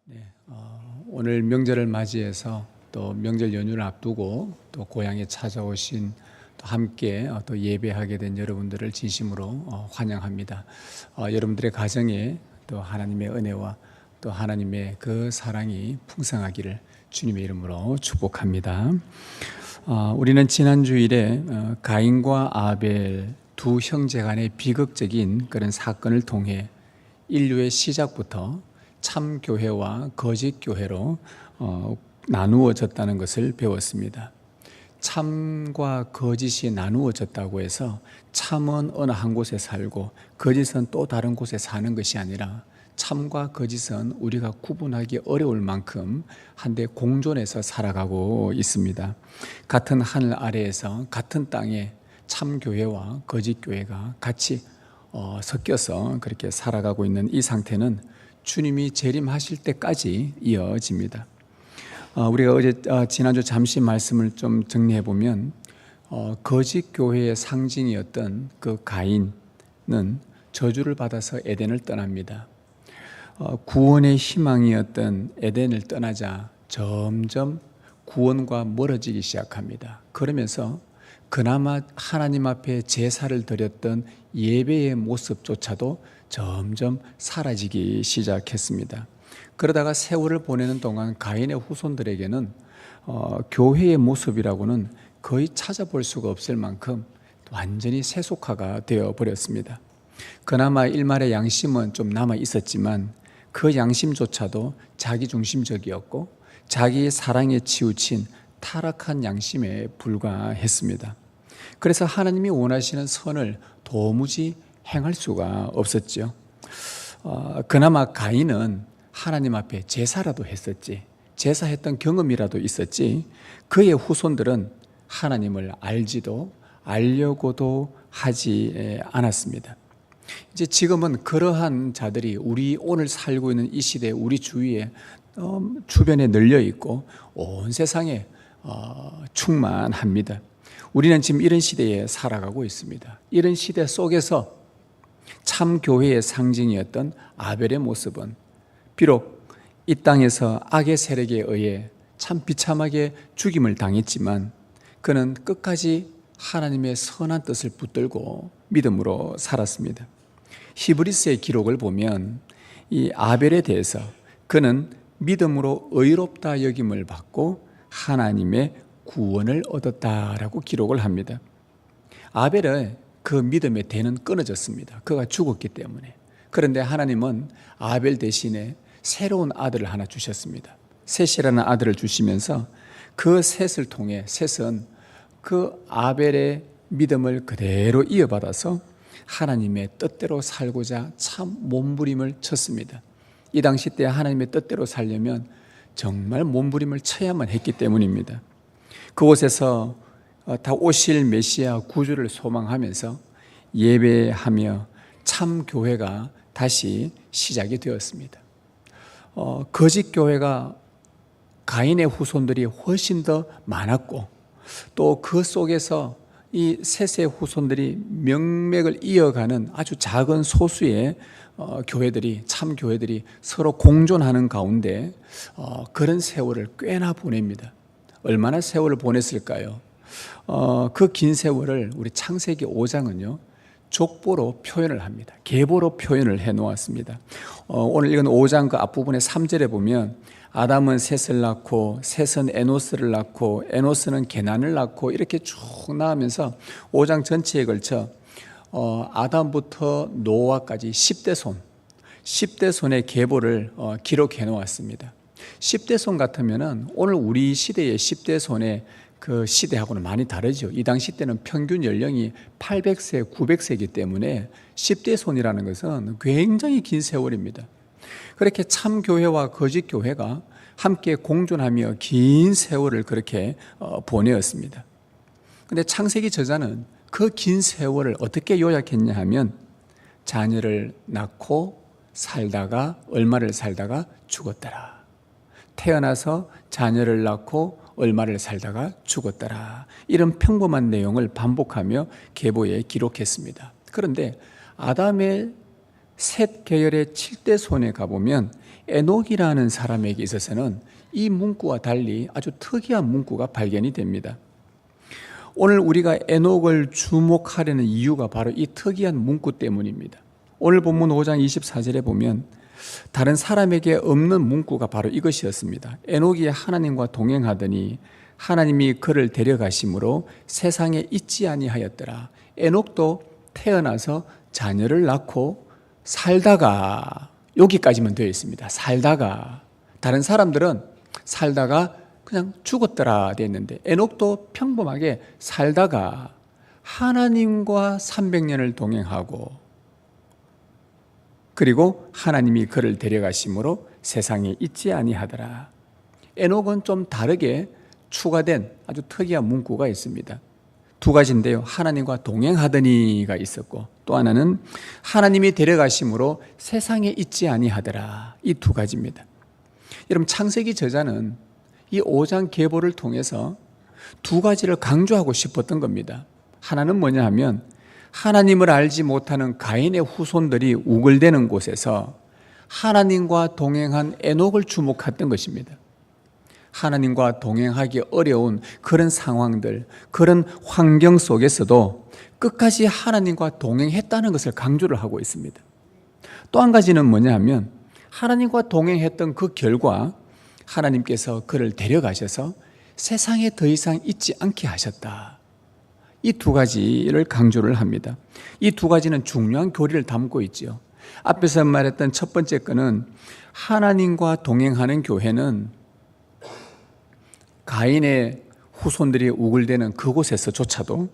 네, 오늘 명절을 맞이해서 또 명절 연휴를 앞두고 또 고향에 찾아오신 또 함께 또 예배하게 된 여러분들을 진심으로 환영합니다. 여러분들의 가정에 또 하나님의 은혜와 또 하나님의 그 사랑이 풍성하기를 주님의 이름으로 축복합니다. 우리는 지난 주일에 가인과 아벨 두 형제 간의 비극적인 그런 사건을 통해 인류의 시작부터 참 교회와 거짓 교회로 나누어졌다는 것을 배웠습니다. 참과 거짓이 나누어졌다고 해서 참은 어느 한 곳에 살고 거짓은 또 다른 곳에 사는 것이 아니라 참과 거짓은 우리가 구분하기 어려울 만큼 한데 공존해서 살아가고 있습니다. 같은 하늘 아래에서 같은 땅에 참교회와 거짓교회가 같이 섞여서 그렇게 살아가고 있는 이 상태는 주님이 재림하실 때까지 이어집니다. 우리가 어제 지난주 잠시 말씀을 좀 정리해 보면 거짓 교회의 상징이었던 그 가인은 저주를 받아서 에덴을 떠납니다. 구원의 희망이었던 에덴을 떠나자 점점 구원과 멀어지기 시작합니다. 그러면서 그나마 하나님 앞에 제사를 드렸던 예배의 모습조차도 점점 사라지기 시작했습니다. 그러다가 세월을 보내는 동안 가인의 후손들에게는 교회의 모습이라고는 거의 찾아볼 수가 없을 만큼 완전히 세속화가 되어버렸습니다. 그나마 일말의 양심은 좀 남아 있었지만 그 양심조차도 자기중심적이었고 자기의 사랑에 치우친 타락한 양심에 불과했습니다. 그래서 하나님이 원하시는 선을 도무지 행할 수가 없었죠. 그나마 가인은 하나님 앞에 제사라도 했었지, 제사했던 경험이라도 있었지, 그의 후손들은 하나님을 알지도 알려고도 하지 않았습니다. 이제 지금은 그러한 자들이 우리 오늘 살고 있는 이 시대 우리 주위에 주변에 널려 있고 온 세상에 충만합니다. 우리는 지금 이런 시대에 살아가고 있습니다. 이런 시대 속에서 참 교회의 상징이었던 아벨의 모습은 비록 이 땅에서 악의 세력에 의해 참 비참하게 죽임을 당했지만 그는 끝까지 하나님의 선한 뜻을 붙들고 믿음으로 살았습니다. 히브리서의 기록을 보면 이 아벨에 대해서 그는 믿음으로 의롭다 여김을 받고 하나님의 구원을 얻었다라고 기록을 합니다. 아벨의 그 믿음의 대는 끊어졌습니다. 그가 죽었기 때문에. 그런데 하나님은 아벨 대신에 새로운 아들을 하나 주셨습니다. 셋이라는 아들을 주시면서 그 셋을 통해 셋은 그 아벨의 믿음을 그대로 이어받아서 하나님의 뜻대로 살고자 참 몸부림을 쳤습니다. 이 당시 때 하나님의 뜻대로 살려면 정말 몸부림을 쳐야만 했기 때문입니다. 그곳에서 다 오실 메시아 구주를 소망하면서 예배하며 참 교회가 다시 시작이 되었습니다. 거짓 교회가 가인의 후손들이 훨씬 더 많았고 또 그 속에서 이 셋의 후손들이 명맥을 이어가는 아주 작은 소수의 교회들이 참 교회들이 서로 공존하는 가운데 그런 세월을 꽤나 보냅니다. 얼마나 세월을 보냈을까요? 그 긴 세월을 우리 창세기 5장은요 족보로 표현을 합니다. 계보로 표현을 해놓았습니다. 오늘 읽은 5장 그 앞부분의 3절에 보면 아담은 셋을 낳고 셋은 에노스를 낳고 에노스는 게난을 낳고 이렇게 쭉 나가면서 5장 전체에 걸쳐 아담부터 노아까지 10대 손의 계보를 기록해 놓았습니다. 10대 손 같으면은 오늘 우리 시대의 10대 손의 그 시대하고는 많이 다르죠. 이 당시 때는 평균 연령이 800세, 900세이기 때문에 10대 손이라는 것은 굉장히 긴 세월입니다. 그렇게 참 교회와 거짓 교회가 함께 공존하며 긴 세월을 그렇게 보내었습니다. 그런데 창세기 저자는 그 긴 세월을 어떻게 요약했냐 하면 자녀를 낳고 살다가 얼마를 살다가 죽었더라. 태어나서 자녀를 낳고 얼마를 살다가 죽었더라. 이런 평범한 내용을 반복하며 계보에 기록했습니다. 그런데 아담의 셋 계열의 7대 손에 가보면 에녹이라는 사람에게 있어서는 이 문구와 달리 아주 특이한 문구가 발견이 됩니다. 오늘 우리가 에녹을 주목하려는 이유가 바로 이 특이한 문구 때문입니다. 오늘 본문 5장 24절에 보면 다른 사람에게 없는 문구가 바로 이것이었습니다. 에녹이 하나님과 동행하더니 하나님이 그를 데려가심으로 세상에 있지 아니하였더라. 에녹도 태어나서 자녀를 낳고 살다가, 여기까지만 되어 있습니다. 살다가. 다른 사람들은 살다가 그냥 죽었더라 되어 있는데 에녹도 평범하게 살다가 하나님과 300년을 동행하고 그리고 하나님이 그를 데려가심으로 세상에 있지 아니하더라. 에녹은 좀 다르게 추가된 아주 특이한 문구가 있습니다. 두 가지인데요. 하나님과 동행하더니가 있었고 또 하나는 하나님이 데려가심으로 세상에 있지 아니하더라. 이 두 가지입니다. 여러분, 창세기 저자는 이 5장 계보를 통해서 두 가지를 강조하고 싶었던 겁니다. 하나는 뭐냐 하면 하나님을 알지 못하는 가인의 후손들이 우글대는 곳에서 하나님과 동행한 에녹을 주목했던 것입니다. 하나님과 동행하기 어려운 그런 상황들, 그런 환경 속에서도 끝까지 하나님과 동행했다는 것을 강조를 하고 있습니다. 또 한 가지는 뭐냐 하면 하나님과 동행했던 그 결과 하나님께서 그를 데려가셔서 세상에 더 이상 있지 않게 하셨다. 이 두 가지를 강조를 합니다. 이 두 가지는 중요한 교리를 담고 있죠. 앞에서 말했던 첫 번째 거는 하나님과 동행하는 교회는 가인의 후손들이 우글대는 그곳에서조차도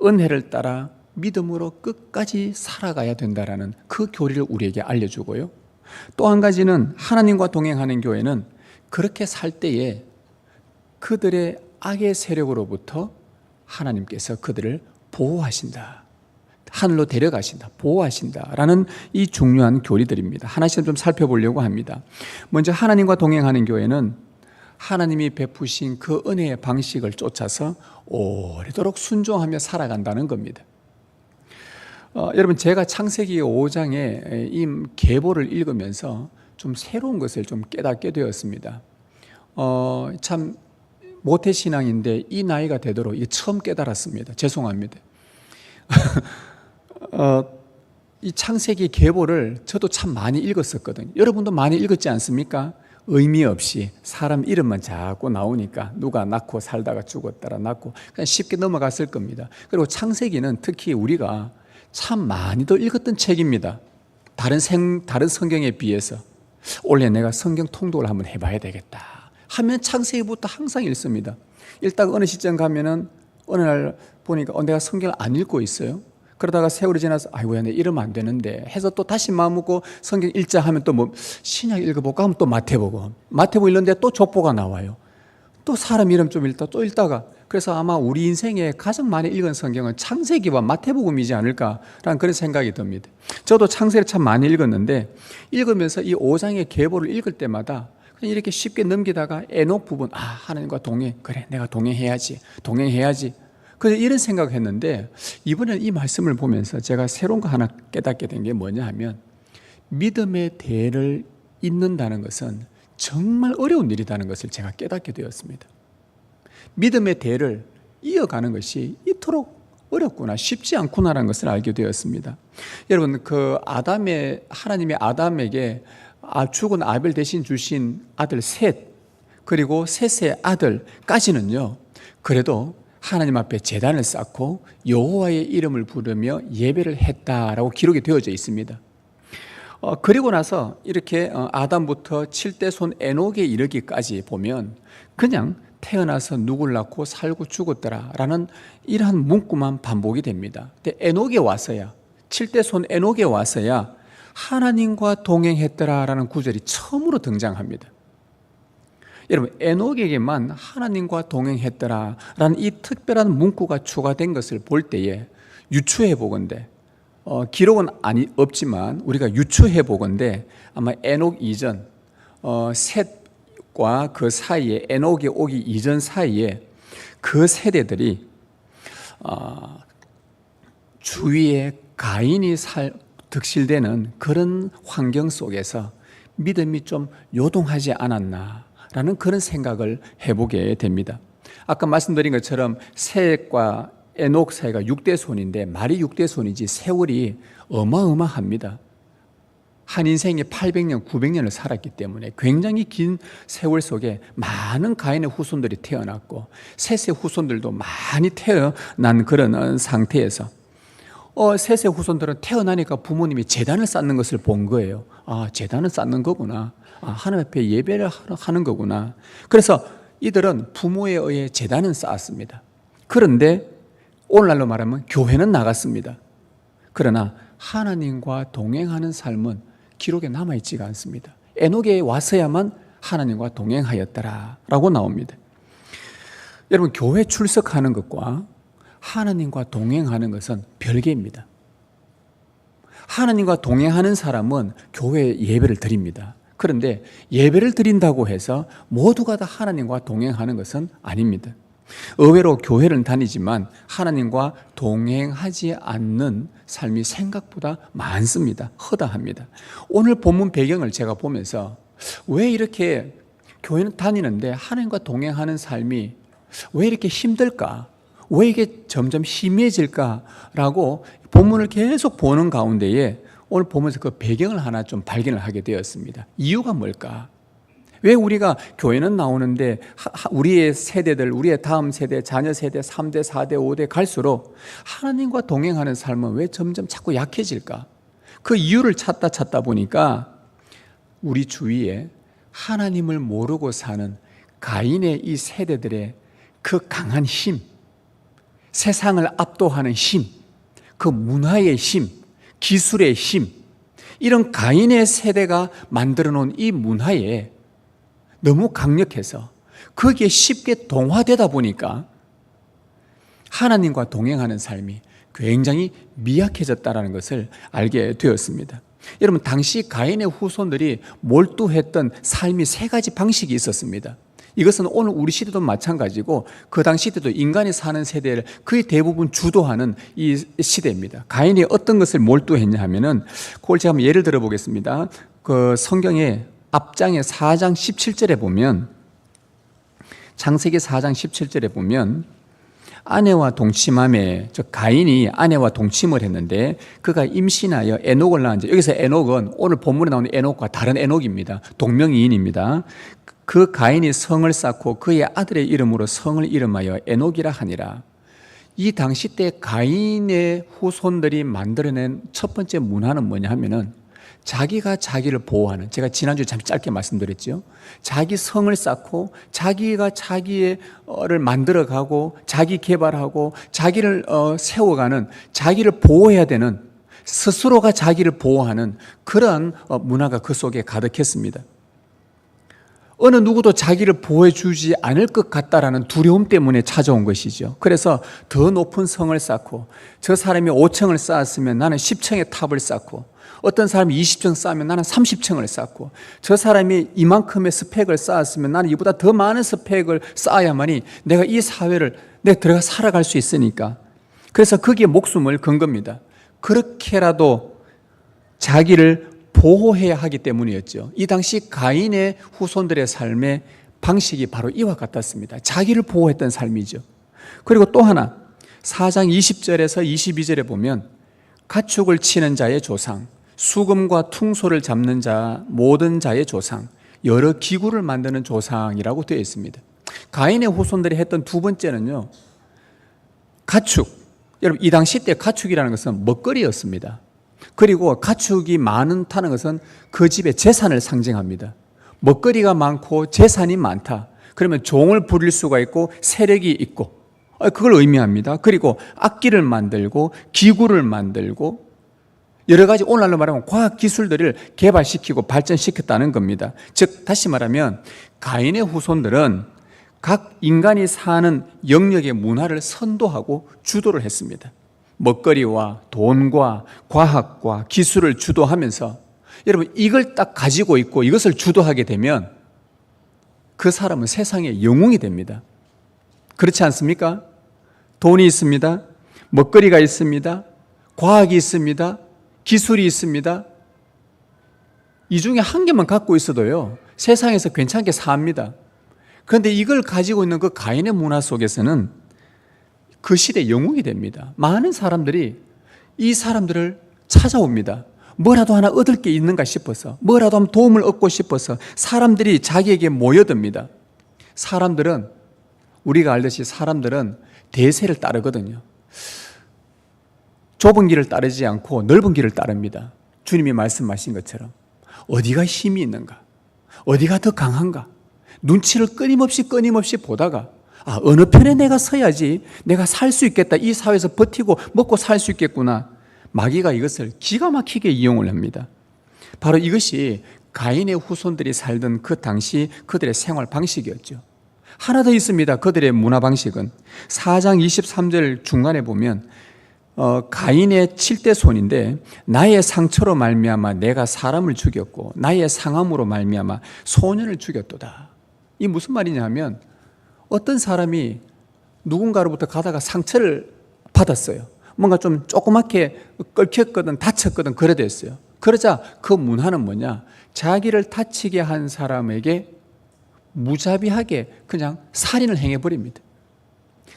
은혜를 따라 믿음으로 끝까지 살아가야 된다라는 그 교리를 우리에게 알려주고요. 또 한 가지는 하나님과 동행하는 교회는 그렇게 살 때에 그들의 악의 세력으로부터 하나님께서 그들을 보호하신다. 하늘로 데려가신다. 보호하신다라는 이 중요한 교리들입니다. 하나씩 좀 살펴보려고 합니다. 먼저 하나님과 동행하는 교회는 하나님이 베푸신 그 은혜의 방식을 쫓아서 오래도록 순종하며 살아간다는 겁니다. 여러분, 제가 창세기 5장의 이 계보를 읽으면서 좀 새로운 것을 좀 깨닫게 되었습니다. 참 모태신앙인데 이 나이가 되도록 이게 처음 깨달았습니다. 죄송합니다. 이 창세기 계보를 저도 참 많이 읽었었거든요. 여러분도 많이 읽었지 않습니까? 의미 없이 사람 이름만 자꾸 나오니까 누가 낳고 살다가 죽었다라 낳고 그냥 쉽게 넘어갔을 겁니다. 그리고 창세기는 특히 우리가 참 많이도 읽었던 책입니다. 다른 성경에 비해서 원래 내가 성경 통독을 한번 해봐야 되겠다 하면 창세기부터 항상 읽습니다. 읽다가 어느 시점 가면은 어느 날 보니까 내가 성경을 안 읽고 있어요. 그러다가 세월이 지나서 아이고야 내 이러면 안 되는데 해서 또 다시 마음 먹고 성경 읽자 하면 또 뭐 신약 읽어볼까 하면 또 마태복음 읽는데 또 족보가 나와요. 또 사람 이름 좀 읽다 또 읽다가 그래서 아마 우리 인생에 가장 많이 읽은 성경은 창세기와 마태복음이지 않을까라는 그런 생각이 듭니다. 저도 창세기를 참 많이 읽었는데 읽으면서 이 5장의 계보를 읽을 때마다 그냥 이렇게 쉽게 넘기다가 에녹 부분 하나님과 동행, 그래 내가 동행해야지 그래서 이런 생각을 했는데 이번에는 이 말씀을 보면서 제가 새로운 거 하나 깨닫게 된 게 뭐냐 하면 믿음의 대를 잇는다는 것은 정말 어려운 일이라는 것을 제가 깨닫게 되었습니다. 믿음의 대를 이어가는 것이 이토록 어렵구나, 쉽지 않구나라는 것을 알게 되었습니다. 여러분, 하나님의 아담에게 죽은 아벨 대신 주신 아들 셋, 그리고 셋의 아들까지는요, 그래도 하나님 앞에 제단을 쌓고 여호와의 이름을 부르며 예배를 했다라고 기록이 되어져 있습니다. 그리고 나서 이렇게 아담부터 7대 손 에녹에 이르기까지 보면 그냥 태어나서 누굴 낳고 살고 죽었더라라는 이러한 문구만 반복이 됩니다. 근데 에녹에 와서야 7대 손 에녹에 와서야 하나님과 동행했더라라는 구절이 처음으로 등장합니다. 여러분, 에녹에게만 하나님과 동행했더라라는 이 특별한 문구가 추가된 것을 볼 때에 유추해 보건대, 기록은 없지만 우리가 유추해 보건대 아마 에녹 이전, 셋과 그 사이에 에녹이 오기 이전 사이에 그 세대들이 주위에 가인이 득실되는 그런 환경 속에서 믿음이 좀 요동하지 않았나라는 그런 생각을 해보게 됩니다. 아까 말씀드린 것처럼 셋과 에녹 사이가 6대손인데 말이 6대손이지 세월이 어마어마합니다. 한 인생에 800년, 900년을 살았기 때문에 굉장히 긴 세월 속에 많은 가인의 후손들이 태어났고 셋의 후손들도 많이 태어난 그런 상태에서 셋의 후손들은 태어나니까 부모님이 제단을 쌓는 것을 본 거예요. 아, 제단을 쌓는 거구나. 아, 하나님 앞에 예배를 하는 거구나. 그래서 이들은 부모에 의해 제단은 쌓았습니다. 그런데 오늘날로 말하면 교회는 나갔습니다. 그러나 하나님과 동행하는 삶은 기록에 남아있지가 않습니다. 에녹에 와서야만 하나님과 동행하였더라라고 나옵니다. 여러분, 교회 출석하는 것과 하나님과 동행하는 것은 별개입니다. 하나님과 동행하는 사람은 교회에 예배를 드립니다. 그런데 예배를 드린다고 해서 모두가 다 하나님과 동행하는 것은 아닙니다. 의외로 교회를 다니지만 하나님과 동행하지 않는 삶이 생각보다 많습니다. 허다합니다. 오늘 본문 배경을 제가 보면서 왜 이렇게 교회는 다니는데 하나님과 동행하는 삶이 왜 이렇게 힘들까? 왜 이게 점점 희미해질까라고 본문을 계속 보는 가운데에 오늘 보면서 그 배경을 하나 좀 발견을 하게 되었습니다. 이유가 뭘까? 왜 우리가 교회는 나오는데 우리의 세대들, 우리의 다음 세대, 자녀 세대, 3대, 4대, 5대 갈수록 하나님과 동행하는 삶은 왜 점점 자꾸 약해질까? 그 이유를 찾다 보니까 우리 주위에 하나님을 모르고 사는 가인의 이 세대들의 그 강한 힘, 세상을 압도하는 힘, 그 문화의 힘, 기술의 힘, 이런 가인의 세대가 만들어 놓은 이 문화에 너무 강력해서 거기에 쉽게 동화되다 보니까 하나님과 동행하는 삶이 굉장히 미약해졌다는 것을 알게 되었습니다. 여러분, 당시 가인의 후손들이 몰두했던 삶이 세 가지 방식이 있었습니다. 이것은 오늘 우리 시대도 마찬가지고 그 당시 때도 인간이 사는 세대를 거의 대부분 주도하는 이 시대입니다. 가인이 어떤 것을 몰두했냐 하면은 그걸 제가 한번 예를 들어 보겠습니다. 그 성경에 앞장에 4장 17절에 보면, 창세기 4장 17절에 보면 아내와 동침함에, 저 가인이 아내와 동침을 했는데 그가 임신하여 에녹을 낳은지, 여기서 에녹은 오늘 본문에 나오는 에녹과 다른 에녹입니다. 동명이인입니다. 그 가인이 성을 쌓고 그의 아들의 이름으로 성을 이름하여 에녹이라 하니라. 이 당시 때 가인의 후손들이 만들어낸 첫 번째 문화는 뭐냐 하면은 자기가 자기를 보호하는, 제가 지난주에 잠시 짧게 말씀드렸죠. 자기 성을 쌓고 자기가 자기를 만들어가고 자기 개발하고 자기를 세워가는, 자기를 보호해야 되는, 스스로가 자기를 보호하는 그런 문화가 그 속에 가득했습니다. 어느 누구도 자기를 보호해주지 않을 것 같다라는 두려움 때문에 찾아온 것이죠. 그래서 더 높은 성을 쌓고, 저 사람이 5층을 쌓았으면 나는 10층의 탑을 쌓고, 어떤 사람이 20층 쌓으면 나는 30층을 쌓고, 저 사람이 이만큼의 스펙을 쌓았으면 나는 이보다 더 많은 스펙을 쌓아야만이 내가 이 사회를 내가 들어가 살아갈 수 있으니까. 그래서 거기에 목숨을 건 겁니다. 그렇게라도 자기를 보호해야 하기 때문이었죠. 이 당시 가인의 후손들의 삶의 방식이 바로 이와 같았습니다. 자기를 보호했던 삶이죠. 그리고 또 하나, 4장 20절에서 22절에 보면 가축을 치는 자의 조상, 수금과 퉁소를 잡는 자, 모든 자의 조상, 여러 기구를 만드는 조상이라고 되어 있습니다. 가인의 후손들이 했던 두 번째는요, 가축. 여러분, 이 당시 때 가축이라는 것은 먹거리였습니다. 그리고 가축이 많다는 것은 그 집의 재산을 상징합니다. 먹거리가 많고 재산이 많다. 그러면 종을 부릴 수가 있고 세력이 있고, 그걸 의미합니다. 그리고 악기를 만들고 기구를 만들고 여러 가지 오늘날로 말하면 과학 기술들을 개발시키고 발전시켰다는 겁니다. 즉 다시 말하면 가인의 후손들은 각 인간이 사는 영역의 문화를 선도하고 주도를 했습니다. 먹거리와 돈과 과학과 기술을 주도하면서, 여러분, 이걸 딱 가지고 있고 이것을 주도하게 되면 그 사람은 세상의 영웅이 됩니다. 그렇지 않습니까? 돈이 있습니다. 먹거리가 있습니다. 과학이 있습니다. 기술이 있습니다. 이 중에 한 개만 갖고 있어도요, 세상에서 괜찮게 삽니다. 그런데 이걸 가지고 있는 그 가인의 문화 속에서는 그 시대의 영웅이 됩니다. 많은 사람들이 이 사람들을 찾아옵니다. 뭐라도 하나 얻을 게 있는가 싶어서, 뭐라도 하면 도움을 얻고 싶어서 사람들이 자기에게 모여듭니다. 사람들은, 우리가 알듯이 사람들은 대세를 따르거든요. 좁은 길을 따르지 않고 넓은 길을 따릅니다. 주님이 말씀하신 것처럼 어디가 힘이 있는가, 어디가 더 강한가, 눈치를 끊임없이 보다가 어느 편에 내가 서야지 내가 살 수 있겠다, 이 사회에서 버티고 먹고 살 수 있겠구나. 마귀가 이것을 기가 막히게 이용을 합니다. 바로 이것이 가인의 후손들이 살던 그 당시 그들의 생활 방식이었죠. 하나 더 있습니다. 그들의 문화 방식은 4장 23절 중간에 보면 가인의 7대 손인데, 나의 상처로 말미암아 내가 사람을 죽였고 나의 상함으로 말미암아 소년을 죽였도다. 이 무슨 말이냐 하면, 어떤 사람이 누군가로부터 가다가 상처를 받았어요. 뭔가 좀 조그맣게 긁혔거든 다쳤거든 그래 됐어요. 그러자 그 문화는 뭐냐, 자기를 다치게 한 사람에게 무자비하게 그냥 살인을 행해버립니다.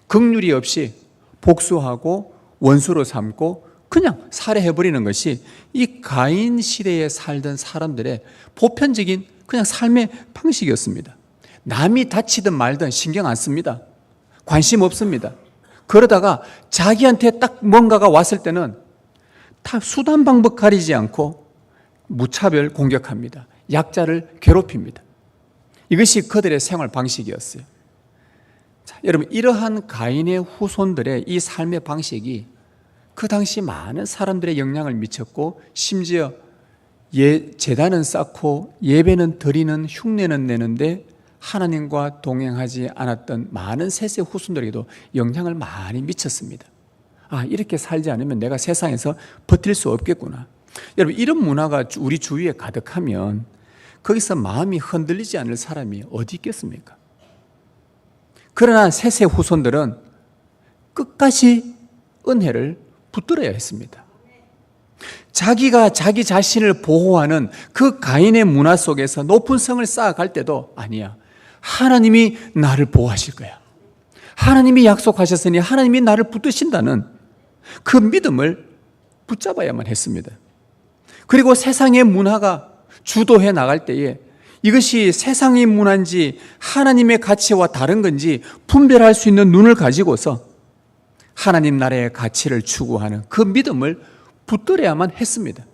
긍휼이 없이 복수하고 원수로 삼고 그냥 살해해버리는 것이 이 가인 시대에 살던 사람들의 보편적인 그냥 삶의 방식이었습니다. 남이 다치든 말든 신경 안 씁니다. 관심 없습니다. 그러다가 자기한테 딱 뭔가가 왔을 때는 다 수단 방법 가리지 않고 무차별 공격합니다. 약자를 괴롭힙니다. 이것이 그들의 생활 방식이었어요. 자, 여러분, 이러한 가인의 후손들의 이 삶의 방식이 그 당시 많은 사람들의 영향을 미쳤고, 심지어 제단은 쌓고 예배는 드리는 흉내는 내는데 하나님과 동행하지 않았던 많은 셋의 후손들에게도 영향을 많이 미쳤습니다. 이렇게 살지 않으면 내가 세상에서 버틸 수 없겠구나. 여러분, 이런 문화가 우리 주위에 가득하면 거기서 마음이 흔들리지 않을 사람이 어디 있겠습니까? 그러나 셋의 후손들은 끝까지 은혜를 붙들어야 했습니다. 자기가 자기 자신을 보호하는 그 가인의 문화 속에서 높은 성을 쌓아갈 때도 아니야, 하나님이 나를 보호하실 거야, 하나님이 약속하셨으니 하나님이 나를 붙드신다는 그 믿음을 붙잡아야만 했습니다. 그리고 세상의 문화가 주도해 나갈 때에 이것이 세상의 문화인지 하나님의 가치와 다른 건지 분별할 수 있는 눈을 가지고서 하나님 나라의 가치를 추구하는 그 믿음을 붙들어야만 했습니다.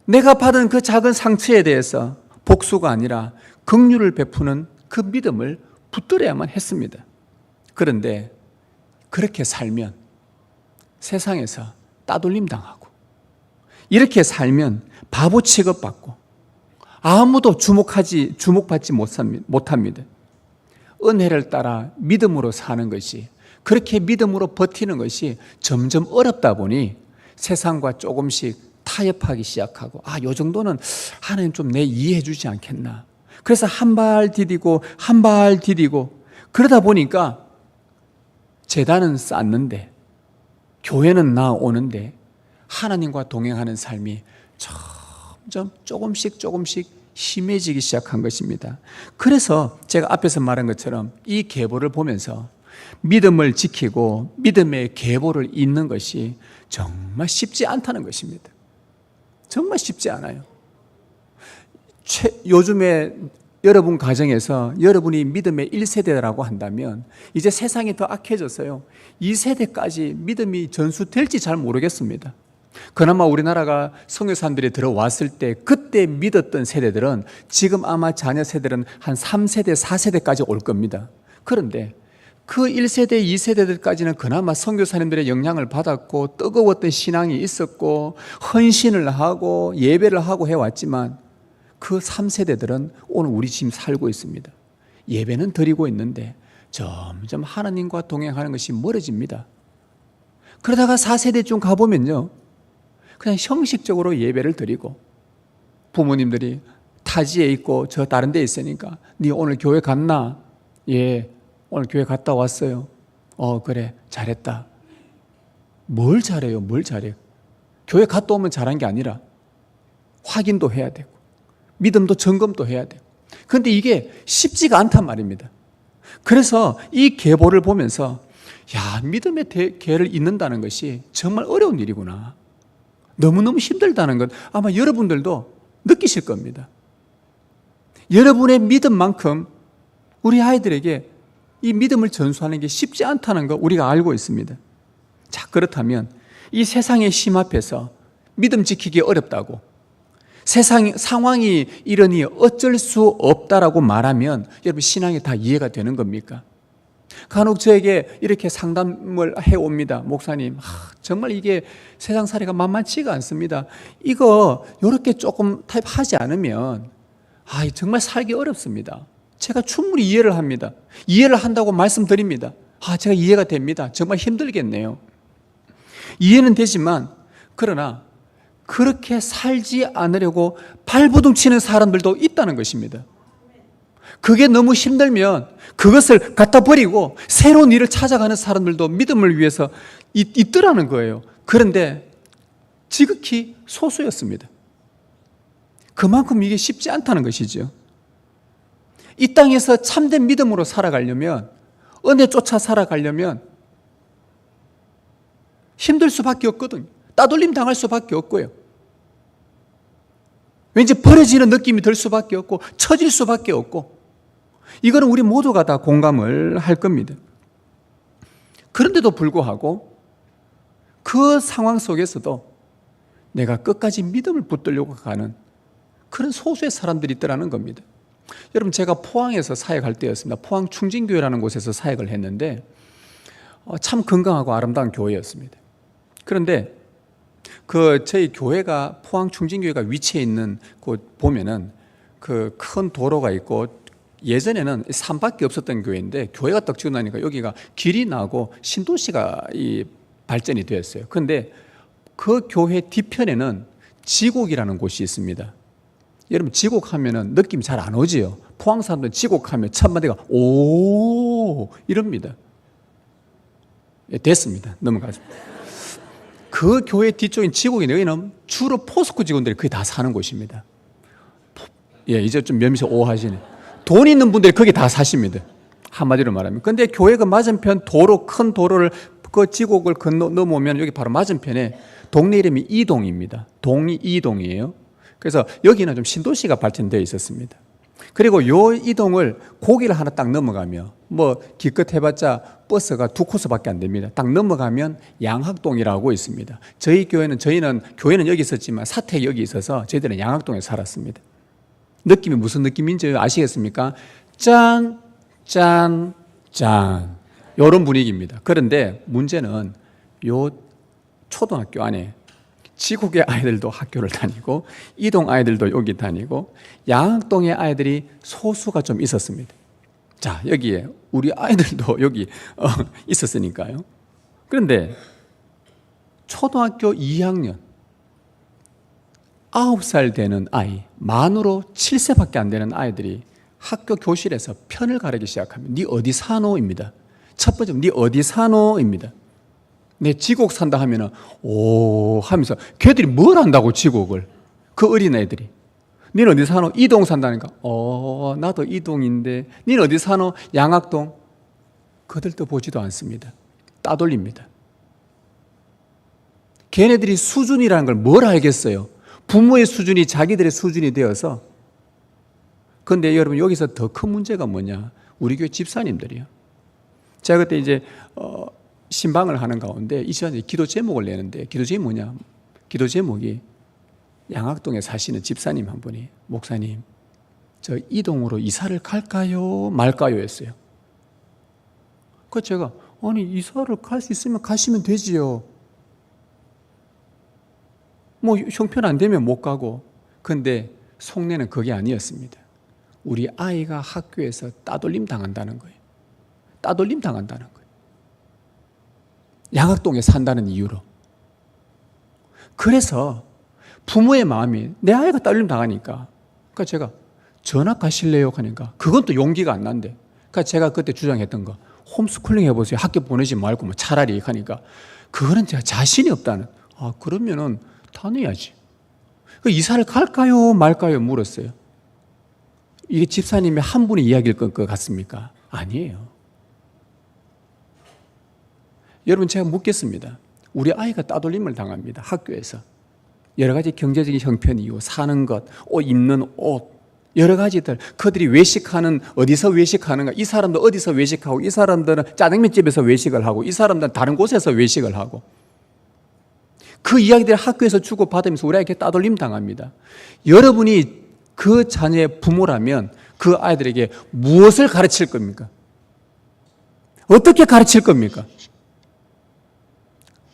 내가 받은 그 작은 상처에 대해서 복수가 아니라 긍휼을 베푸는 그 믿음을 붙들어야만 했습니다. 그런데 그렇게 살면 세상에서 따돌림 당하고, 이렇게 살면 바보 취급받고 아무도 주목받지 못합니다. 은혜를 따라 믿음으로 사는 것이, 그렇게 믿음으로 버티는 것이 점점 어렵다 보니 세상과 조금씩 타협하기 시작하고, 요 정도는 하나님 좀 내 이해해 주지 않겠나. 그래서 한 발 디디고 한 발 디디고, 그러다 보니까 제단은 쌓는데 교회는 나오는데 하나님과 동행하는 삶이 점점 조금씩 심해지기 시작한 것입니다. 그래서 제가 앞에서 말한 것처럼 이 계보를 보면서 믿음을 지키고 믿음의 계보를 잇는 것이 정말 쉽지 않다는 것입니다. 정말 쉽지 않아요. 요즘에 여러분 가정에서 여러분이 믿음의 1세대라고 한다면 이제 세상이 더 악해졌어요. 2세대까지 믿음이 전수될지 잘 모르겠습니다. 그나마 우리나라가 선교사님들이 들어왔을 때 그때 믿었던 세대들은 지금 아마 자녀 세대들은 한 3세대, 4세대까지 올 겁니다. 그런데 그 1세대, 2세대들까지는 그나마 선교사님들의 영향을 받았고 뜨거웠던 신앙이 있었고 헌신을 하고 예배를 하고 해왔지만, 그 3세대들은 오늘 우리 지금 살고 있습니다. 예배는 드리고 있는데 점점 하나님과 동행하는 것이 멀어집니다. 그러다가 4세대쯤 가보면요, 그냥 형식적으로 예배를 드리고 부모님들이 타지에 있고 저 다른 데 있으니까 네 오늘 교회 갔나? 예, 오늘 교회 갔다 왔어요. 그래, 잘했다. 뭘 잘해요? 뭘 잘해? 교회 갔다 오면 잘한 게 아니라 확인도 해야 되고 믿음도 점검도 해야 되고. 그런데 이게 쉽지가 않단 말입니다. 그래서 이 계보를 보면서 야, 믿음의 계를 잇는다는 것이 정말 어려운 일이구나. 너무너무 힘들다는 것 아마 여러분들도 느끼실 겁니다. 여러분의 믿음만큼 우리 아이들에게 이 믿음을 전수하는 게 쉽지 않다는 거 우리가 알고 있습니다. 자, 그렇다면 이 세상의 힘 앞에서 믿음 지키기 어렵다고, 세상 상황이 이러니 어쩔 수 없다라고 말하면 여러분 신앙이 다 이해가 되는 겁니까? 간혹 저에게 이렇게 상담을 해옵니다. 목사님, 정말 이게 세상살이가 만만치가 않습니다. 이거 이렇게 조금 타입하지 않으면 정말 살기 어렵습니다. 제가 충분히 이해를 합니다. 이해를 한다고 말씀드립니다. 제가 이해가 됩니다. 정말 힘들겠네요. 이해는 되지만 그러나 그렇게 살지 않으려고 발버둥 치는 사람들도 있다는 것입니다. 그게 너무 힘들면 그것을 갖다 버리고 새로운 일을 찾아가는 사람들도 믿음을 위해서 있더라는 거예요. 그런데 지극히 소수였습니다. 그만큼 이게 쉽지 않다는 것이죠. 이 땅에서 참된 믿음으로 살아가려면, 은혜 쫓아 살아가려면 힘들 수밖에 없거든요. 따돌림 당할 수밖에 없고요. 왠지 버려지는 느낌이 들 수밖에 없고 처질 수밖에 없고, 이거는 우리 모두가 다 공감을 할 겁니다. 그런데도 불구하고 그 상황 속에서도 내가 끝까지 믿음을 붙들려고 가는 그런 소수의 사람들이 있더라는 겁니다. 여러분, 제가 포항에서 사역할 때였습니다. 포항 충진교회라는 곳에서 사역을 했는데 참 건강하고 아름다운 교회였습니다. 그런데 저희 교회가, 포항 충진교회가 위치해 있는 곳 보면은 그 큰 도로가 있고, 예전에는 산밖에 없었던 교회인데 교회가 딱 지고 나니까 여기가 길이 나고 신도시가 발전이 되었어요. 그런데 그 교회 뒤편에는 지곡이라는 곳이 있습니다. 여러분, 지곡하면은 느낌이 잘 안 오지요. 포항 사람들 지곡하면 첫 마디가 오 이럽니다. 됐습니다. 넘어가죠. 그 교회 뒤쪽인 지곡이, 여기는 주로 포스코 직원들이 거의 다 사는 곳입니다. 이제 좀 몇몇이 오하시네. 돈 있는 분들이 거기 다 사십니다. 한마디로 말하면. 근데 교회 그 맞은편 큰 도로를 그 지곡을 넘어오면 여기 바로 맞은편에 동네 이름이 이동입니다. 동이 이동이에요. 그래서 여기는 좀 신도시가 발전되어 있었습니다. 그리고 요 이동을 고기를 하나 딱 넘어가면 기껏 해봤자 버스가 2코스밖에 안 됩니다. 딱 넘어가면 양학동이라고 있습니다. 저희는 교회는 여기 있었지만 사택이 여기 있어서 저희들은 양학동에 살았습니다. 느낌이 무슨 느낌인지 아시겠습니까? 짠, 짠, 짠. 이런 분위기입니다. 그런데 문제는 요 초등학교 안에 지국의 아이들도 학교를 다니고 이동 아이들도 여기 다니고 양학동의 아이들이 소수가 좀 있었습니다. 자, 여기에 우리 아이들도 여기 있었으니까요. 그런데 초등학교 2학년 9살 되는 아이, 만으로 7세밖에 안 되는 아이들이 학교 교실에서 편을 가르기 시작하면 네 어디 사노입니다. 첫 번째, 네 어디 사노입니다. 내 지곡 산다 하면은 오 하면서 걔들이 뭘 안다고 지곡을, 그 어린애들이. 니는 어디 사노? 이동 산다니까. 나도 이동인데. 니는 어디 사노? 양학동. 그들도 보지도 않습니다. 따돌립니다. 걔네들이 수준이라는 걸 뭘 알겠어요? 부모의 수준이 자기들의 수준이 되어서. 그런데 여러분, 여기서 더 큰 문제가 뭐냐? 우리 교회 집사님들이요. 제가 그때 이제 신방을 하는 가운데 이 시간에 기도 제목을 내는데, 기도 제목이 뭐냐? 기도 제목이 양학동에 사시는 집사님 한 분이, 목사님, 저 이동으로 이사를 갈까요? 말까요? 했어요. 그래서 제가, 아니, 이사를 갈 수 있으면 가시면 되지요. 형편 안 되면 못 가고. 근데 속내는 그게 아니었습니다. 우리 아이가 학교에서 따돌림 당한다는 거예요. 따돌림 당한다는 거예요. 양학동에 산다는 이유로. 그래서 부모의 마음이, 내 아이가 따돌림 당하니까, 그러니까 제가 전학 가실래요? 하니까 그건 또 용기가 안 난대. 그러니까 제가 그때 주장했던 거, 홈스쿨링 해보세요. 학교 보내지 말고 차라리 하니까, 그거는 제가 자신이 없다는. 그러면은 다녀야지. 이사를 갈까요 말까요 물었어요. 이게 집사님의 한 분의 이야기일 것 같습니까? 아니에요. 여러분, 제가 묻겠습니다. 우리 아이가 따돌림을 당합니다. 학교에서. 여러 가지 경제적인 형편 이유, 사는 것, 옷 입는 옷, 여러 가지들. 그들이 외식하는, 어디서 외식하는가, 이 사람도 어디서 외식하고, 이 사람들은 짜장면집에서 외식을 하고, 이 사람들은 다른 곳에서 외식을 하고, 그 이야기들을 학교에서 주고받으면서 우리 아이에게 따돌림 당합니다. 여러분이 그 자녀의 부모라면 그 아이들에게 무엇을 가르칠 겁니까? 어떻게 가르칠 겁니까?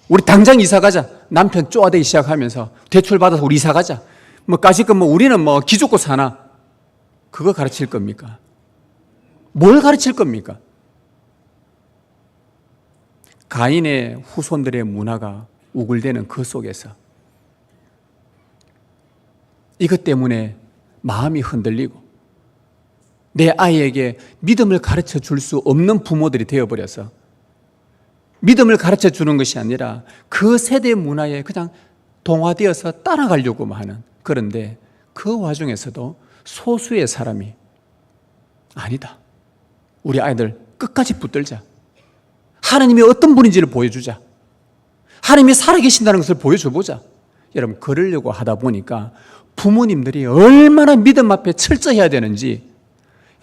우리 당장 이사 가자. 남편 쪼아대기 시작하면서 대출 받아서 우리 이사 가자. 까짓거 우리는 기죽고 사나? 그거 가르칠 겁니까? 뭘 가르칠 겁니까? 가인의 후손들의 문화가 우글대는 그 속에서 이것 때문에 마음이 흔들리고 내 아이에게 믿음을 가르쳐 줄 수 없는 부모들이 되어버려서 믿음을 가르쳐 주는 것이 아니라 그 세대 문화에 그냥 동화되어서 따라가려고만 하는, 그런데 그 와중에서도 소수의 사람이 아니다, 우리 아이들 끝까지 붙들자, 하나님이 어떤 분인지를 보여주자, 하나님이 살아계신다는 것을 보여줘보자. 여러분, 그러려고 하다 보니까 부모님들이 얼마나 믿음 앞에 철저해야 되는지,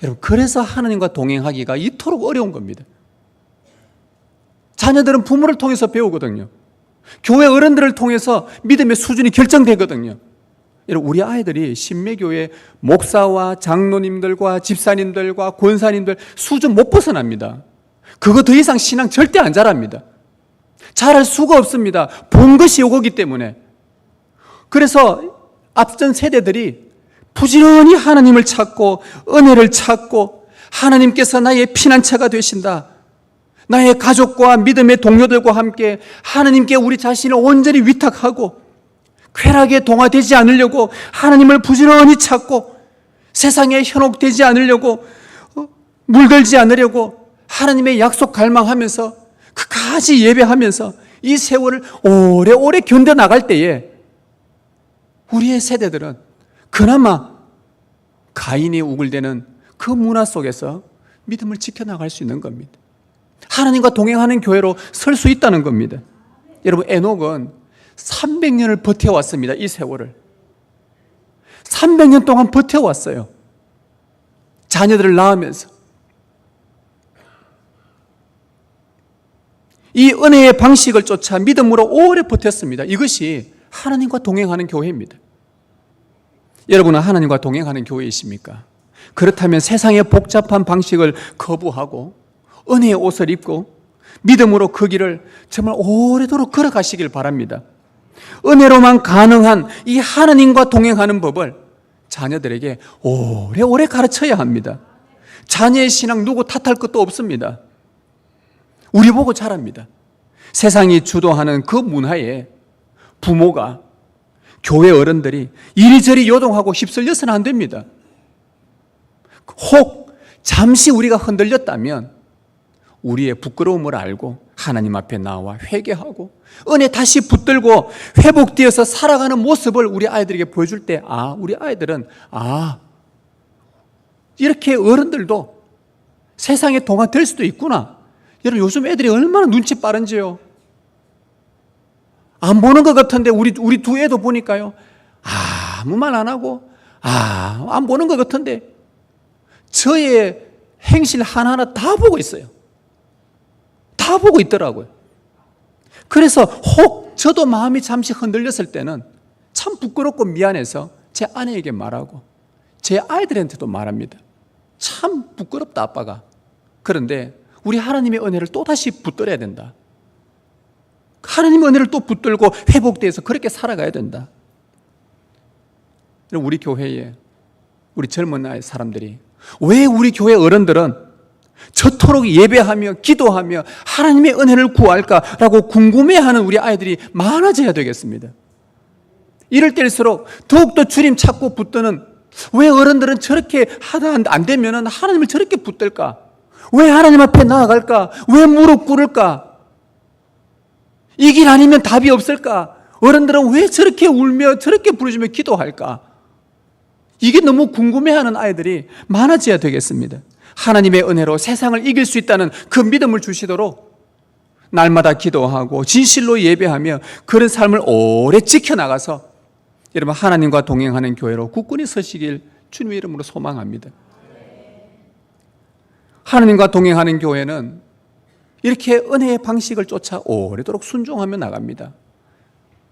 여러분, 그래서 하나님과 동행하기가 이토록 어려운 겁니다. 자녀들은 부모를 통해서 배우거든요. 교회 어른들을 통해서 믿음의 수준이 결정되거든요. 여러분, 우리 아이들이 신매교회 목사와 장로님들과 집사님들과 권사님들 수준 못 벗어납니다. 그거 더 이상 신앙 절대 안 자랍니다. 잘할 수가 없습니다. 본 것이 요거기 때문에. 그래서 앞선 세대들이 부지런히 하나님을 찾고 은혜를 찾고 하나님께서 나의 피난처가 되신다, 나의 가족과 믿음의 동료들과 함께 하나님께 우리 자신을 온전히 위탁하고 쾌락에 동화되지 않으려고 하나님을 부지런히 찾고 세상에 현혹되지 않으려고 물들지 않으려고 하나님의 약속 갈망하면서 끝까지 예배하면서 이 세월을 오래오래 견뎌나갈 때에 우리의 세대들은 그나마 가인이 우글대는 그 문화 속에서 믿음을 지켜나갈 수 있는 겁니다. 하나님과 동행하는 교회로 설 수 있다는 겁니다. 여러분, 에녹은 300년을 버텨왔습니다. 이 세월을 300년 동안 버텨왔어요. 자녀들을 낳으면서 이 은혜의 방식을 쫓아 믿음으로 오래 버텼습니다. 이것이 하나님과 동행하는 교회입니다. 여러분은 하나님과 동행하는 교회이십니까? 그렇다면 세상의 복잡한 방식을 거부하고 은혜의 옷을 입고 믿음으로 그 길을 정말 오래도록 걸어가시길 바랍니다. 은혜로만 가능한 이 하나님과 동행하는 법을 자녀들에게 오래오래 가르쳐야 합니다. 자녀의 신앙 누구 탓할 것도 없습니다. 우리 보고 자랍니다. 세상이 주도하는 그 문화에 부모가, 교회 어른들이 이리저리 요동하고 휩쓸려서는 안 됩니다. 혹 잠시 우리가 흔들렸다면 우리의 부끄러움을 알고 하나님 앞에 나와 회개하고 은혜 다시 붙들고 회복되어서 살아가는 모습을 우리 아이들에게 보여줄 때, 우리 아이들은 이렇게 어른들도 세상에 동화될 수도 있구나. 여러분, 요즘 애들이 얼마나 눈치 빠른지요. 안 보는 것 같은데 우리 두 애도 보니까요, 아무 말 안 하고 안 보는 것 같은데 저의 행실 하나하나 다 보고 있어요. 다 보고 있더라고요. 그래서 혹 저도 마음이 잠시 흔들렸을 때는 참 부끄럽고 미안해서 제 아내에게 말하고 제 아이들한테도 말합니다. 참 부끄럽다, 아빠가. 그런데 우리 하나님의 은혜를 또다시 붙들어야 된다. 하나님의 은혜를 또 붙들고 회복돼서 그렇게 살아가야 된다. 우리 교회에 우리 젊은 나이 사람들이, 왜 우리 교회 어른들은 저토록 예배하며 기도하며 하나님의 은혜를 구할까라고 궁금해하는 우리 아이들이 많아져야 되겠습니다. 이럴 때일수록 더욱더 주님 찾고 붙드는, 왜 어른들은 저렇게 하다 안 되면 하나님을 저렇게 붙들까? 왜 하나님 앞에 나아갈까? 왜 무릎 꿇을까? 이 길 아니면 답이 없을까? 어른들은 왜 저렇게 울며 저렇게 부르짖며 기도할까? 이게 너무 궁금해하는 아이들이 많아져야 되겠습니다. 하나님의 은혜로 세상을 이길 수 있다는 그 믿음을 주시도록 날마다 기도하고 진실로 예배하며 그런 삶을 오래 지켜나가서 여러분 하나님과 동행하는 교회로 굳건히 서시길 주님의 이름으로 소망합니다. 하나님과 동행하는 교회는 이렇게 은혜의 방식을 쫓아 오래도록 순종하며 나갑니다.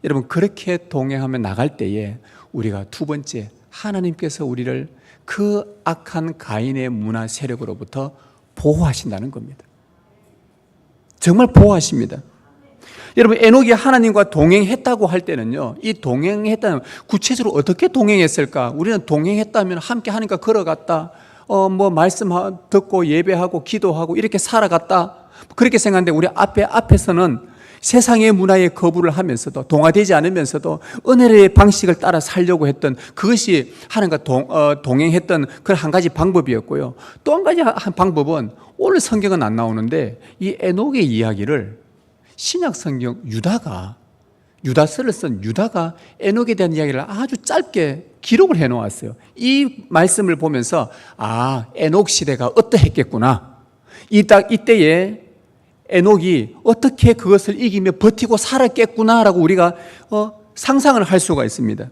여러분 그렇게 동행하며 나갈 때에 우리가 두 번째 하나님께서 우리를 그 악한 가인의 문화 세력으로부터 보호하신다는 겁니다. 정말 보호하십니다. 여러분 에녹이 하나님과 동행했다고 할 때는요, 이 동행했다면 구체적으로 어떻게 동행했을까? 우리는 동행했다면 함께 하니까 걸어갔다, 말씀 듣고 예배하고 기도하고 이렇게 살아갔다, 그렇게 생각하는데 우리 앞에서는 세상의 문화에 거부를 하면서도 동화되지 않으면서도 은혜의 방식을 따라 살려고 했던 그것이 하나님과 동행했던 그런 한 가지 방법이었고요. 또 한 가지 방법은 오늘 성경은 안 나오는데 이 에녹의 이야기를 신약 성경 유다서를 쓴 유다가 에녹에 대한 이야기를 아주 짧게 기록을 해 놓았어요. 이 말씀을 보면서 에녹 시대가 어떠했겠구나, 이때에 에녹이 어떻게 그것을 이기며 버티고 살았겠구나라고 우리가 상상을 할 수가 있습니다.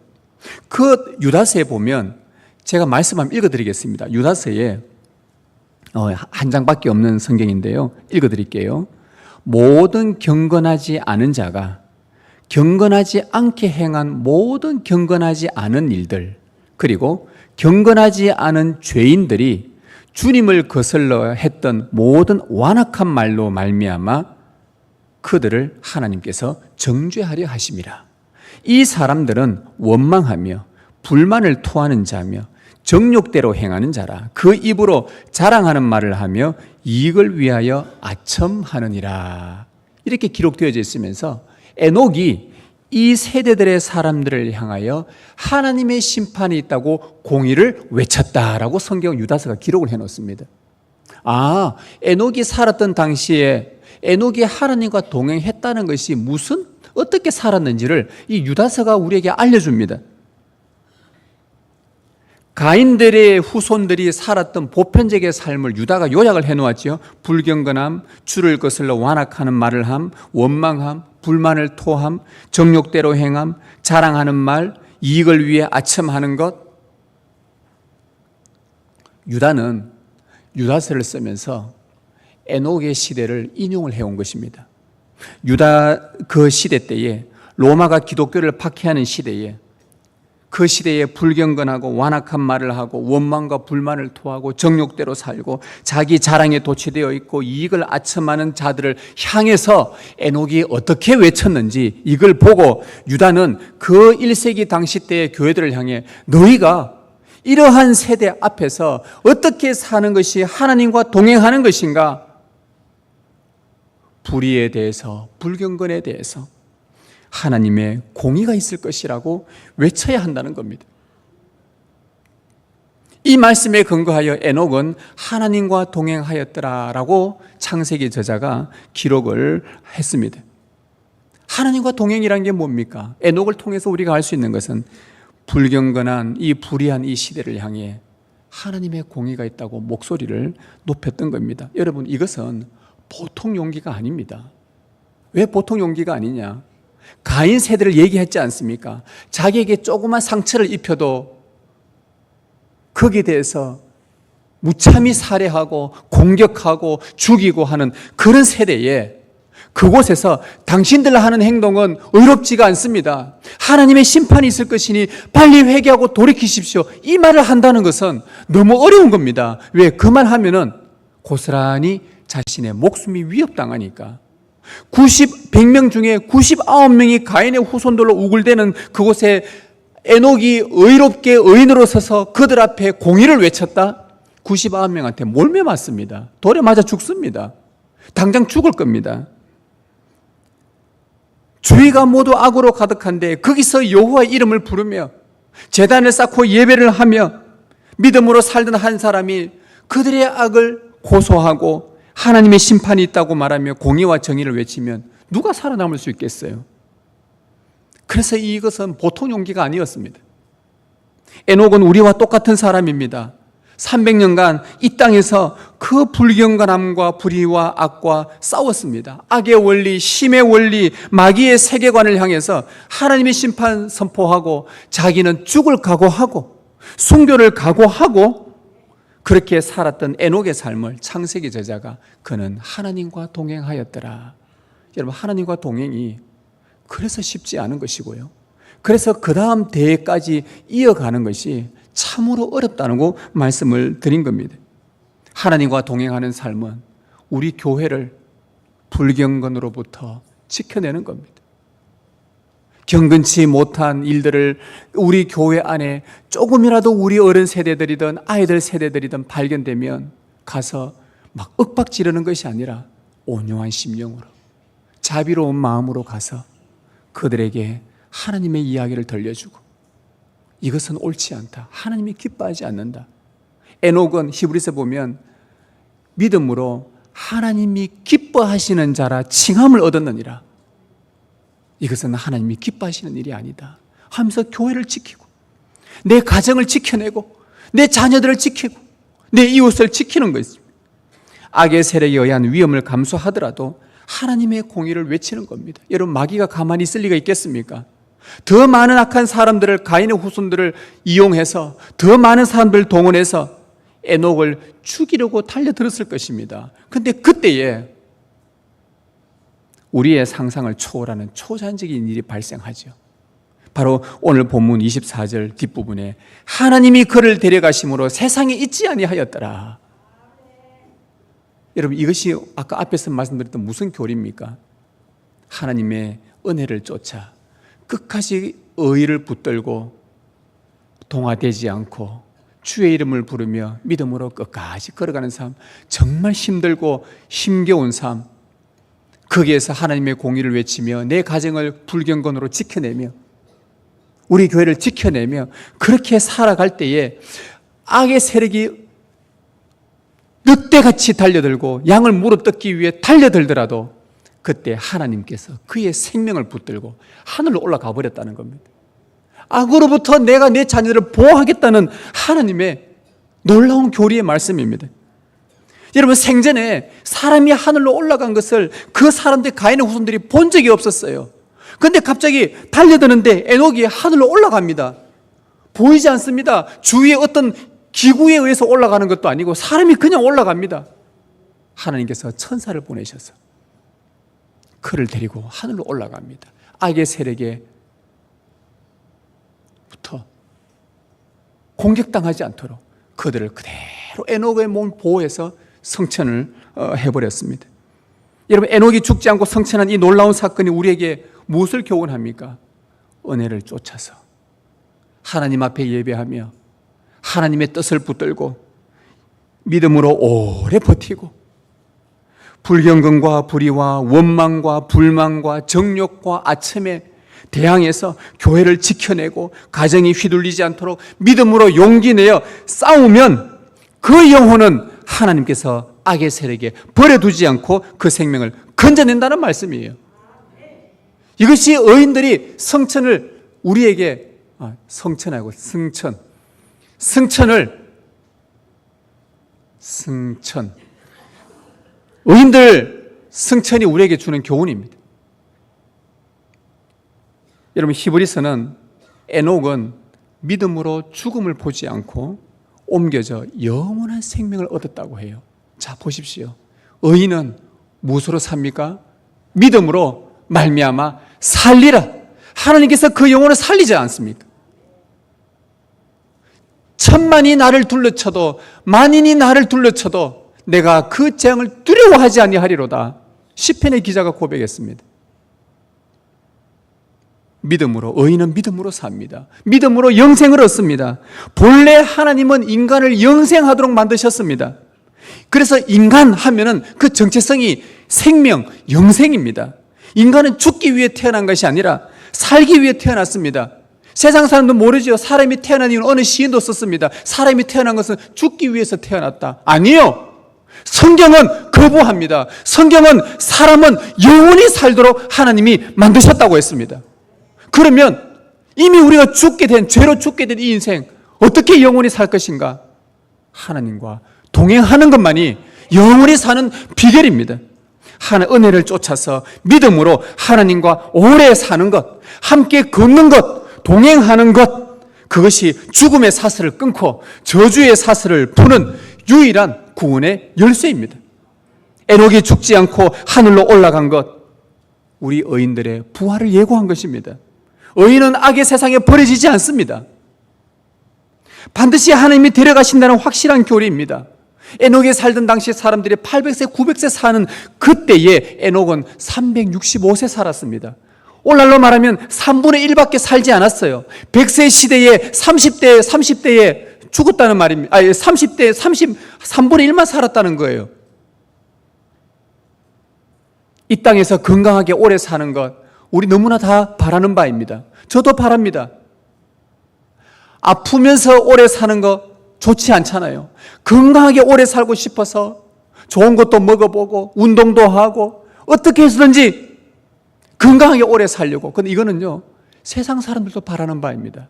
그 유다서에 보면 제가 말씀 한번 읽어드리겠습니다. 유다서에 한 장밖에 없는 성경인데요, 읽어드릴게요. 모든 경건하지 않은 자가 경건하지 않게 행한 모든 경건하지 않은 일들, 그리고 경건하지 않은 죄인들이 주님을 거슬러 했던 모든 완악한 말로 말미암아 그들을 하나님께서 정죄하려 하심이라. 이 사람들은 원망하며 불만을 토하는 자며 정욕대로 행하는 자라. 그 입으로 자랑하는 말을 하며 이익을 위하여 아첨하느니라. 이렇게 기록되어져 있으면서 에녹이 이 세대들의 사람들을 향하여 하나님의 심판이 있다고 공의를 외쳤다라고 성경 유다서가 기록을 해놓습니다. 에녹이 살았던 당시에 에녹이 하나님과 동행했다는 것이 어떻게 살았는지를 이 유다서가 우리에게 알려줍니다. 가인들의 후손들이 살았던 보편적의 삶을 유다가 요약을 해놓았죠. 불경건함, 주를 거슬러 완악하는 말을 함, 원망함, 불만을 토함, 정욕대로 행함, 자랑하는 말, 이익을 위해 아첨하는 것. 유다는 유다서를 쓰면서 에녹의 시대를 인용을 해온 것입니다. 유다 그 시대 때에 로마가 기독교를 박해하는 시대에 그 시대에 불경건하고 완악한 말을 하고 원망과 불만을 토하고 정욕대로 살고 자기 자랑에 도취되어 있고 이익을 아첨하는 자들을 향해서 에녹이 어떻게 외쳤는지 이걸 보고 유다는 그 1세기 당시 때의 교회들을 향해 너희가 이러한 세대 앞에서 어떻게 사는 것이 하나님과 동행하는 것인가? 불의에 대해서, 불경건에 대해서 하나님의 공의가 있을 것이라고 외쳐야 한다는 겁니다. 이 말씀에 근거하여 에녹은 하나님과 동행하였더라라고 창세기 저자가 기록을 했습니다. 하나님과 동행이란 게 뭡니까? 에녹을 통해서 우리가 알 수 있는 것은 불경건한 이 불의한 이 시대를 향해 하나님의 공의가 있다고 목소리를 높였던 겁니다. 여러분, 이것은 보통 용기가 아닙니다. 왜 보통 용기가 아니냐? 가인 세대를 얘기했지 않습니까? 자기에게 조그만 상처를 입혀도 거기에 대해서 무참히 살해하고 공격하고 죽이고 하는 그런 세대에 그곳에서 당신들 하는 행동은 의롭지가 않습니다. 하나님의 심판이 있을 것이니 빨리 회개하고 돌이키십시오. 이 말을 한다는 것은 너무 어려운 겁니다. 왜? 그 말 하면은 고스란히 자신의 목숨이 위협당하니까. 100명 중에 99명이 가인의 후손들로 우글대는 그곳에 에녹이 의롭게 의인으로 서서 그들 앞에 공의를 외쳤다? 99명한테 몰매 맞습니다. 돌에 맞아 죽습니다. 당장 죽을 겁니다. 주위가 모두 악으로 가득한데 거기서 여호와의 이름을 부르며 제단을 쌓고 예배를 하며 믿음으로 살던 한 사람이 그들의 악을 고소하고 하나님의 심판이 있다고 말하며 공의와 정의를 외치면 누가 살아남을 수 있겠어요? 그래서 이것은 보통 용기가 아니었습니다. 에녹은 우리와 똑같은 사람입니다. 300년간 이 땅에서 그 불경건함과 불의와 악과 싸웠습니다. 악의 원리, 심의 원리, 마귀의 세계관을 향해서 하나님의 심판 선포하고 자기는 죽을 각오하고 순교를 각오하고 그렇게 살았던 에녹의 삶을 창세기 저자가 그는 하나님과 동행하였더라. 여러분, 하나님과 동행이 그래서 쉽지 않은 것이고요. 그래서 그 다음 대회까지 이어가는 것이 참으로 어렵다는 거 말씀을 드린 겁니다. 하나님과 동행하는 삶은 우리 교회를 불경건으로부터 지켜내는 겁니다. 경건치 못한 일들을 우리 교회 안에 조금이라도 우리 어른 세대들이든 아이들 세대들이든 발견되면 가서 막 윽박 지르는 것이 아니라 온유한 심령으로 자비로운 마음으로 가서 그들에게 하나님의 이야기를 들려주고 이것은 옳지 않다. 하나님이 기뻐하지 않는다. 에녹은 히브리서 보면 믿음으로 하나님이 기뻐하시는 자라 칭함을 얻었느니라. 이것은 하나님이 기뻐하시는 일이 아니다 하면서 교회를 지키고 내 가정을 지켜내고 내 자녀들을 지키고 내 이웃을 지키는 것입니다. 악의 세력에 의한 위험을 감수하더라도 하나님의 공의를 외치는 겁니다. 여러분, 마귀가 가만히 있을 리가 있겠습니까? 더 많은 악한 사람들을, 가인의 후손들을 이용해서 더 많은 사람들을 동원해서 에녹을 죽이려고 달려들었을 것입니다. 그런데 그때에 우리의 상상을 초월하는 초자연적인 일이 발생하죠. 바로 오늘 본문 24절 뒷부분에 하나님이 그를 데려가심으로 세상에 있지 아니하였더라. 여러분, 이것이 아까 앞에서 말씀드렸던 무슨 교리입니까? 하나님의 은혜를 쫓아 끝까지 의의를 붙들고 동화되지 않고 주의 이름을 부르며 믿음으로 끝까지 걸어가는 삶, 정말 힘들고 힘겨운 삶, 거기에서 하나님의 공의를 외치며 내 가정을 불경건으로 지켜내며 우리 교회를 지켜내며 그렇게 살아갈 때에 악의 세력이 늑대같이 달려들고 양을 물어뜯기 위해 달려들더라도 그때 하나님께서 그의 생명을 붙들고 하늘로 올라가 버렸다는 겁니다. 악으로부터 내가 내 자녀들을 보호하겠다는 하나님의 놀라운 교리의 말씀입니다. 여러분, 생전에 사람이 하늘로 올라간 것을 그 사람들, 가인의 후손들이 본 적이 없었어요. 그런데 갑자기 달려드는데 에녹이 하늘로 올라갑니다. 보이지 않습니다. 주위에 어떤 기구에 의해서 올라가는 것도 아니고 사람이 그냥 올라갑니다. 하나님께서 천사를 보내셔서 그를 데리고 하늘로 올라갑니다. 악의 세력에부터 공격당하지 않도록 그들을 그대로 에녹의 몸을 보호해서 성천을 해버렸습니다. 여러분, 에녹이 죽지 않고 성천한 이 놀라운 사건이 우리에게 무엇을 교훈합니까? 은혜를 쫓아서 하나님 앞에 예배하며 하나님의 뜻을 붙들고 믿음으로 오래 버티고 불경건과 불의와 원망과 불만과 정욕과 아첨에 대항해서 교회를 지켜내고 가정이 휘둘리지 않도록 믿음으로 용기 내어 싸우면 그 영혼은 하나님께서 악의 세력에 버려두지 않고 그 생명을 건져낸다는 말씀이에요. 이것이 의인들이 성천을 우리에게 성천하고 승천 의인들 승천이 우리에게 주는 교훈입니다. 여러분, 히브리서는 에녹은 믿음으로 죽음을 보지 않고 옮겨져 영원한 생명을 얻었다고 해요. 자, 보십시오. 의인은 무엇으로 삽니까? 믿음으로 말미암아 살리라. 하나님께서 그 영혼을 살리지 않습니까? 천만이 나를 둘러쳐도 만인이 나를 둘러쳐도 내가 그 재앙을 두려워하지 아니하리로다. 시편의 기자가 고백했습니다. 믿음으로, 의인은 믿음으로 삽니다. 믿음으로 영생을 얻습니다. 본래 하나님은 인간을 영생하도록 만드셨습니다. 그래서 인간 하면은 그 정체성이 생명, 영생입니다. 인간은 죽기 위해 태어난 것이 아니라 살기 위해 태어났습니다. 세상 사람도 모르죠. 사람이 태어난 이유는 어느 시인도 썼습니다. 사람이 태어난 것은 죽기 위해서 태어났다. 아니요. 성경은 거부합니다. 성경은 사람은 영원히 살도록 하나님이 만드셨다고 했습니다. 그러면 이미 우리가 죽게 된, 죄로 죽게 된 이 인생 어떻게 영원히 살 것인가? 하나님과 동행하는 것만이 영원히 사는 비결입니다. 은혜를 쫓아서 믿음으로 하나님과 오래 사는 것, 함께 걷는 것, 동행하는 것, 그것이 죽음의 사슬을 끊고 저주의 사슬을 푸는 유일한 구원의 열쇠입니다. 에녹이 죽지 않고 하늘로 올라간 것, 우리 의인들의 부활을 예고한 것입니다. 의인은 악의 세상에 버려지지 않습니다. 반드시 하나님이 데려가신다는 확실한 교리입니다. 에녹에 살던 당시 사람들이 800세, 900세 사는 그때에 에녹은 365세 살았습니다. 오늘날로 말하면 3분의 1밖에 살지 않았어요. 100세 시대에 30대에 죽었다는 말입니다. 30대에 3분의 1만 살았다는 거예요. 이 땅에서 건강하게 오래 사는 것, 우리 너무나 다 바라는 바입니다. 저도 바랍니다. 아프면서 오래 사는 거 좋지 않잖아요. 건강하게 오래 살고 싶어서 좋은 것도 먹어보고 운동도 하고 어떻게 해서든지 건강하게 오래 살려고. 근데 이거는요, 세상 사람들도 바라는 바입니다.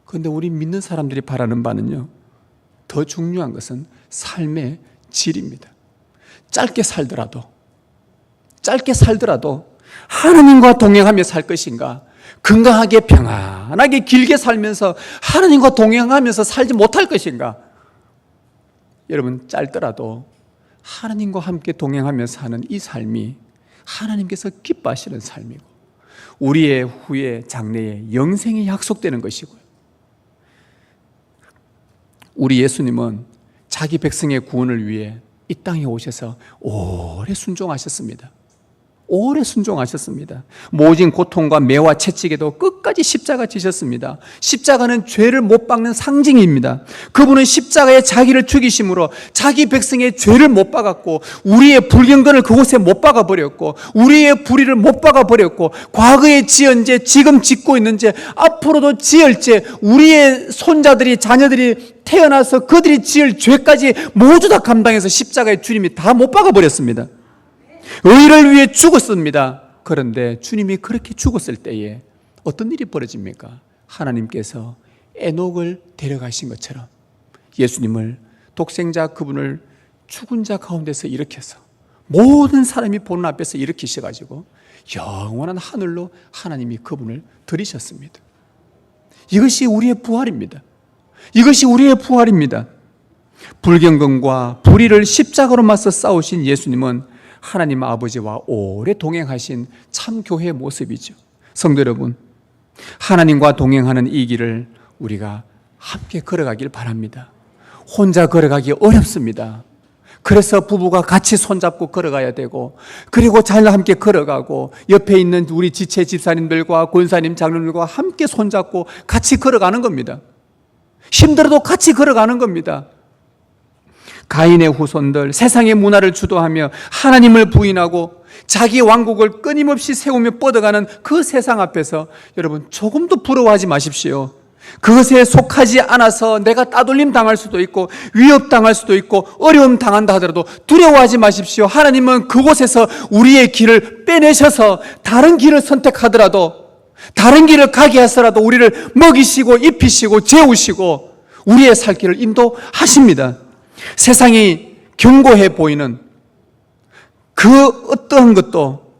그런데 우리 믿는 사람들이 바라는 바는요, 더 중요한 것은 삶의 질입니다. 짧게 살더라도 하나님과 동행하며 살 것인가, 건강하게 평안하게 길게 살면서 하나님과 동행하면서 살지 못할 것인가. 여러분, 짧더라도 하나님과 함께 동행하며 사는 이 삶이 하나님께서 기뻐하시는 삶이고 우리의 후에 장래에 영생이 약속되는 것이고요. 우리 예수님은 자기 백성의 구원을 위해 이 땅에 오셔서 오래 순종하셨습니다. 오래 순종하셨습니다. 모진 고통과 매와 채찍에도 끝까지 십자가 지셨습니다. 십자가는 죄를 못 박는 상징입니다. 그분은 십자가에 자기를 죽이심으로 자기 백성의 죄를 못 박았고 우리의 불경건을 그곳에 못 박아버렸고 우리의 불의를 못 박아버렸고 과거에 지은 죄, 지금 짓고 있는 죄, 앞으로도 지을 죄, 우리의 손자들이 자녀들이 태어나서 그들이 지을 죄까지 모두 다 감당해서 십자가에 주님이 다 못 박아버렸습니다. 의를 위해 죽었습니다. 그런데 주님이 그렇게 죽었을 때에 어떤 일이 벌어집니까? 하나님께서 에녹을 데려가신 것처럼 예수님을, 독생자 그분을 죽은 자 가운데서 일으켜서 모든 사람이 보는 앞에서 일으키셔가지고 영원한 하늘로 하나님이 그분을 들이셨습니다. 이것이 우리의 부활입니다. 이것이 우리의 부활입니다. 불경건과 불의를 십자가로 맞서 싸우신 예수님은 하나님 아버지와 오래 동행하신 참 교회의 모습이죠. 성도 여러분, 하나님과 동행하는 이 길을 우리가 함께 걸어가길 바랍니다. 혼자 걸어가기 어렵습니다. 그래서 부부가 같이 손잡고 걸어가야 되고, 그리고 자녀 함께 걸어가고, 옆에 있는 우리 지체 집사님들과 권사님, 장로님들과 함께 손잡고 같이 걸어가는 겁니다. 힘들어도 같이 걸어가는 겁니다. 가인의 후손들, 세상의 문화를 주도하며 하나님을 부인하고 자기 왕국을 끊임없이 세우며 뻗어가는 그 세상 앞에서 여러분 조금도 부러워하지 마십시오. 그것에 속하지 않아서 내가 따돌림 당할 수도 있고 위협당할 수도 있고 어려움 당한다 하더라도 두려워하지 마십시오. 하나님은 그곳에서 우리의 길을 빼내셔서 다른 길을 선택하더라도, 다른 길을 가게 하서라도 우리를 먹이시고 입히시고 재우시고 우리의 살 길을 인도하십니다. 세상이 견고해 보이는 그 어떤 것도,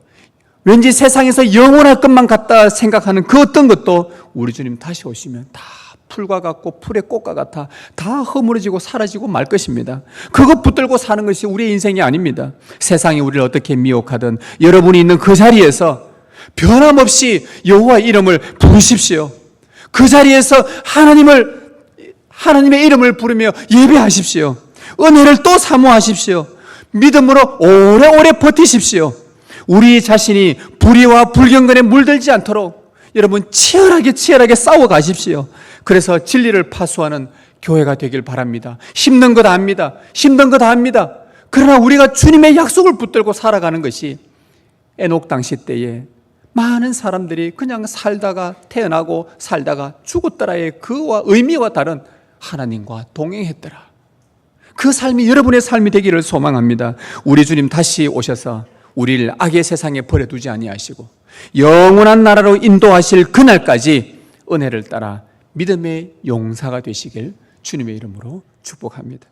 왠지 세상에서 영원할 것만 같다 생각하는 그 어떤 것도 우리 주님 다시 오시면 다 풀과 같고 풀의 꽃과 같아 다 허물어지고 사라지고 말 것입니다. 그것 붙들고 사는 것이 우리의 인생이 아닙니다. 세상이 우리를 어떻게 미혹하든 여러분이 있는 그 자리에서 변함없이 여호와의 이름을 부르십시오. 그 자리에서 하나님의 이름을 부르며 예배하십시오. 은혜를 또 사모하십시오. 믿음으로 오래오래 버티십시오. 우리 자신이 불의와 불경건에 물들지 않도록 여러분 치열하게 싸워 가십시오. 그래서 진리를 파수하는 교회가 되길 바랍니다. 힘든 것 압니다. 힘든 것 압니다. 그러나 우리가 주님의 약속을 붙들고 살아가는 것이, 에녹 당시 때에 많은 사람들이 그냥 살다가 태어나고 살다가 죽었더라의 그와 의미와 다른 하나님과 동행했더라. 그 삶이 여러분의 삶이 되기를 소망합니다. 우리 주님 다시 오셔서 우리를 악의 세상에 버려두지 아니하시고 영원한 나라로 인도하실 그날까지 은혜를 따라 믿음의 용사가 되시길 주님의 이름으로 축복합니다.